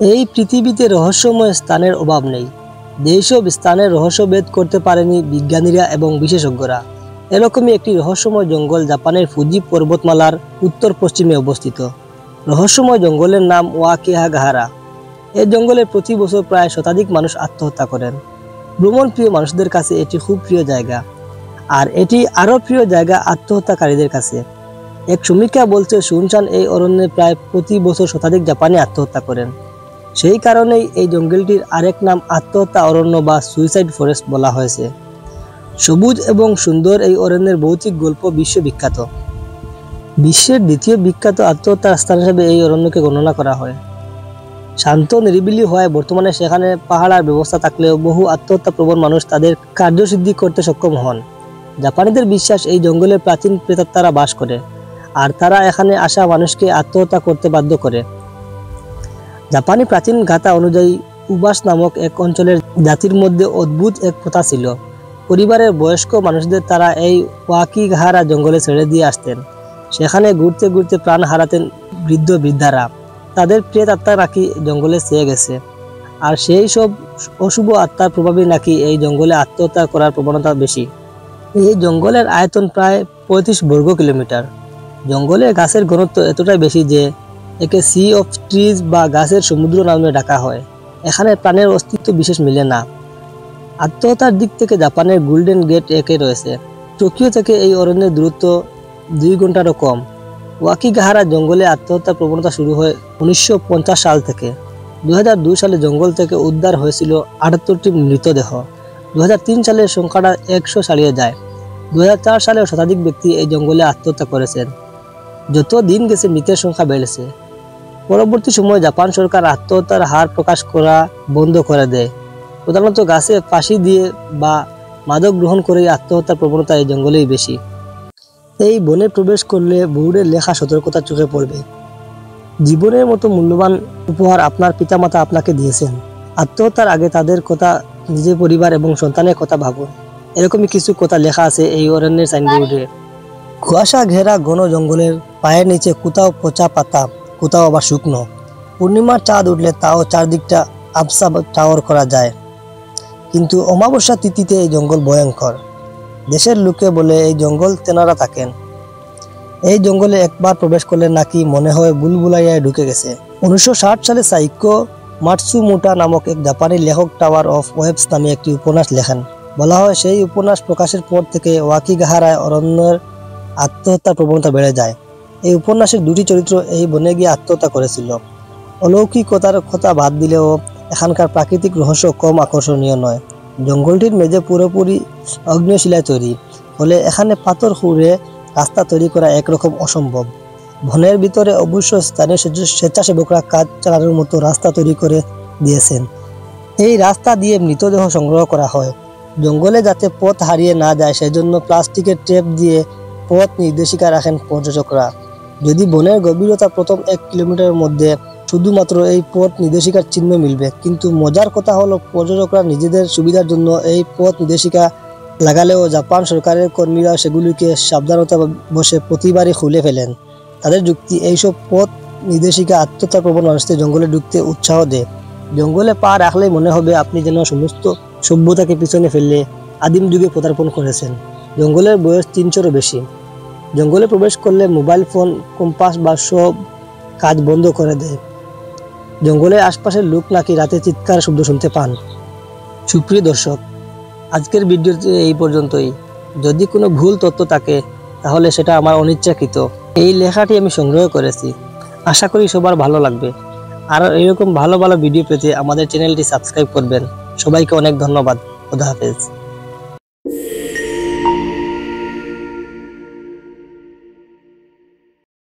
এই পৃথিবীতে রহস্যময় স্থানের অভাব নেই। যেসব স্থানের রহস্যভেদ করতে পারেনি বিজ্ঞানীরা এবং বিশেষজ্ঞরা, এরকমই একটি রহস্যময় জঙ্গল জাপানের ফুজি পর্বতমালার উত্তর পশ্চিমে অবস্থিত। রহস্যময় জঙ্গলের নাম ওয়াকিহাগাহারা। এই জঙ্গলে প্রতি বছর প্রায় শতাধিক মানুষ আত্মহত্যা করেন। ভ্রমণ প্রিয় মানুষদের কাছে এটি খুব প্রিয় জায়গা, আর এটি আরও প্রিয় জায়গা আত্মহত্যাকারীদের কাছে। এক সমীক্ষা বলছে শুনশান এই অরণ্যে প্রায় প্রতি বছর শতাধিক জাপানি আত্মহত্যা করেন। সেই কারণেই এই জঙ্গলটির আরেক নাম আত্মহত্যা অরণ্য বা সুইসাইড ফরেস্ট বলা হয়েছে। সবুজ এবং সুন্দর এই অরণ্যের ভৌতিক গল্প বিশ্ববিখ্যাত। বিশ্বের দ্বিতীয় বিখ্যাত আত্মহত্যার স্থান হিসেবে এই অরণ্যকে গণনা করা হয়। শান্ত নিরিবিলি হওয়ায় বর্তমানে সেখানে পাহাড়ার ব্যবস্থা থাকলেও বহু আত্মহত্যা প্রবণ মানুষ তাদের কার্যসিদ্ধি করতে সক্ষম হন। জাপানিদের বিশ্বাস এই জঙ্গলে প্রাচীন প্রেতাত্মারা বাস করে, আর তারা এখানে আসা মানুষকে আত্মহত্যা করতে বাধ্য করে। জাপানি প্রাচীন গাথা অনুযায়ী উবাস নামক এক অঞ্চলের জাতির মধ্যে অদ্ভুত এক প্রথা ছিল। পরিবারের বয়স্ক মানুষদের তারা এই ওয়াকিগাহারা জঙ্গলে ছেড়ে দিয়ে আসতেন। সেখানে ঘুরতে ঘুরতে প্রাণ হারাতেন বৃদ্ধ বৃদ্ধারা। তাদের প্রেত আত্মা নাকি জঙ্গলে চেয়ে গেছে, আর সেই সব অশুভ আত্মার প্রভাবে নাকি এই জঙ্গলে আত্মহত্যা করার প্রবণতা বেশি। এই জঙ্গলের আয়তন প্রায় 35 বর্গ কিলোমিটার। জঙ্গলে গাছের ঘনত্ব এতটাই বেশি যে একে সি অফ ট্রিজ বা গাছের সমুদ্র নামে ডাকা হয়। এখানে প্রাণের অস্তিত্ব বিশেষ মিলে না। আত্মহত্যার দিক থেকে জাপানের গোল্ডেন গেট একে রয়েছে। টোকিও থেকে এই অরণ্যের দূরত্ব 2 ঘন্টারও কম। ওয়াকিগাহারা জঙ্গলে আত্মহত্যার প্রবণতা শুরু হয় 1950 সাল থেকে। 2002 সালে জঙ্গল থেকে উদ্ধার হয়েছিল 78টি মৃতদেহ। 2003 সালে সংখ্যাটা 100 ছাড়িয়ে যায়। 2004 সালেও শতাধিক ব্যক্তি এই জঙ্গলে আত্মহত্যা করেছেন। যত দিন গেছে মৃতের সংখ্যা বেড়েছে। পরবর্তী সময়ে জাপান সরকার আত্মহত্যার হার প্রকাশ করা বন্ধ করে দেয়। প্রধানত গাছে ফাঁসি দিয়ে বা মাদক গ্রহণ করে আত্মহত্যার প্রবণতা এই জঙ্গলেই বেশি। এই বনে প্রবেশ করলে বোর্ডে লেখা সতর্কতা চোখে পড়বে। জীবনের মতো মূল্যবান উপহার আপনার পিতামাতা আপনাকে দিয়েছেন। আত্মহত্যার আগে তাদের কথা, নিজের পরিবার এবং সন্তানের কথা ভাবুন। এরকমই কিছু কথা লেখা আছে এই অরণ্যের সাইনবোর্ডে। কুয়াশা ঘেরা ঘন জঙ্গলের পায়ের নিচে কোথাও পচা পাতা, কোথাও আবার শুকনো। পূর্ণিমার চাঁদ উঠলে তাও চারদিকটা আবসা টাওয়ার করা যায়, কিন্তু অমাবস্যা তিথিতে এই জঙ্গল ভয়ঙ্কর। দেশের লোকে বলে এই জঙ্গল তেনারা থাকেন। এই জঙ্গলে একবার প্রবেশ করলে নাকি মনে হয় বুলবুলাইয়ায় ঢুকে গেছে। 1960 সালে সাইকো মাতসুমোটো নামক এক জাপানি লেখক টাওয়ার অফ ওয়েবস নামে একটি উপন্যাস লেখেন। বলা হয় সেই উপন্যাস প্রকাশের পর থেকে ওয়াকিগাহারা অরণ্যের আত্মহত্যার প্রবণতা বেড়ে যায়। এই উপন্যাসের 2টি চরিত্র এই বনে গিয়ে আত্মহত্যা করেছিল। অলৌকিকতার কথা বাদ দিলেও এখানকার প্রাকৃতিক রহস্য কম আকর্ষণীয় নয়। জঙ্গলটির মেঝে পুরোপুরি আগ্নেয়শিলায় তৈরি, ফলে এখানে পাথর খুঁড়ে রাস্তা তৈরি করা একরকম অসম্ভব। বনের ভিতরে অবশ্য স্থানীয় স্বেচ্ছাসেবকরা কাজ চালানোর মতো রাস্তা তৈরি করে দিয়েছেন। এই রাস্তা দিয়ে মৃতদেহ সংগ্রহ করা হয়। জঙ্গলে যাতে পথ হারিয়ে না যায় সেজন্য প্লাস্টিকের টেপ দিয়ে পথ নির্দেশিকা রাখেন পর্যটকরা। যদি বনের গভীরতা প্রথম 1 কিলোমিটারের মধ্যে শুধুমাত্র এই পথ নির্দেশিকার চিহ্ন মিলবে, কিন্তু মজার কথা হলো পর্যটকরা নিজেদের সুবিধার জন্য এই পথ নির্দেশিকা লাগালেও জাপান সরকারের কর্মীরা সেগুলিকে সাবধানতা বসে প্রতিবারই খুলে ফেলেন। তাদের যুক্তি, এইসব পথ নির্দেশিকা আত্মহত্যার প্রবণ মানুষদের জঙ্গলে ঢুকতে উৎসাহ দেয়। জঙ্গলে পা রাখলেই মনে হবে আপনি যেন সমস্ত সভ্যতাকে পিছনে ফেললে আদিম যুগে পদার্পণ করেছেন। জঙ্গলের বয়স 300-এরও বেশি। জঙ্গলে প্রবেশ করলে মোবাইল ফোন, কম্পাস বা সব কাজ বন্ধ করে দেয়। জঙ্গলের আশপাশের লোক নাকি রাতে চিৎকার শব্দ শুনতে পান। সুপ্রিয় দর্শক, আজকের ভিডিওতে এই পর্যন্তই। যদি কোনো ভুল তথ্য থাকে তাহলে সেটা আমার অনিচ্ছাকৃত। এই লেখাটি আমি সংগ্রহ করেছি। আশা করি সবার ভালো লাগবে। আর এরকম ভালো ভালো ভিডিও পেতে আমাদের চ্যানেলটি সাবস্ক্রাইব করবেন। সবাইকে অনেক ধন্যবাদ। খোদা হাফেজ।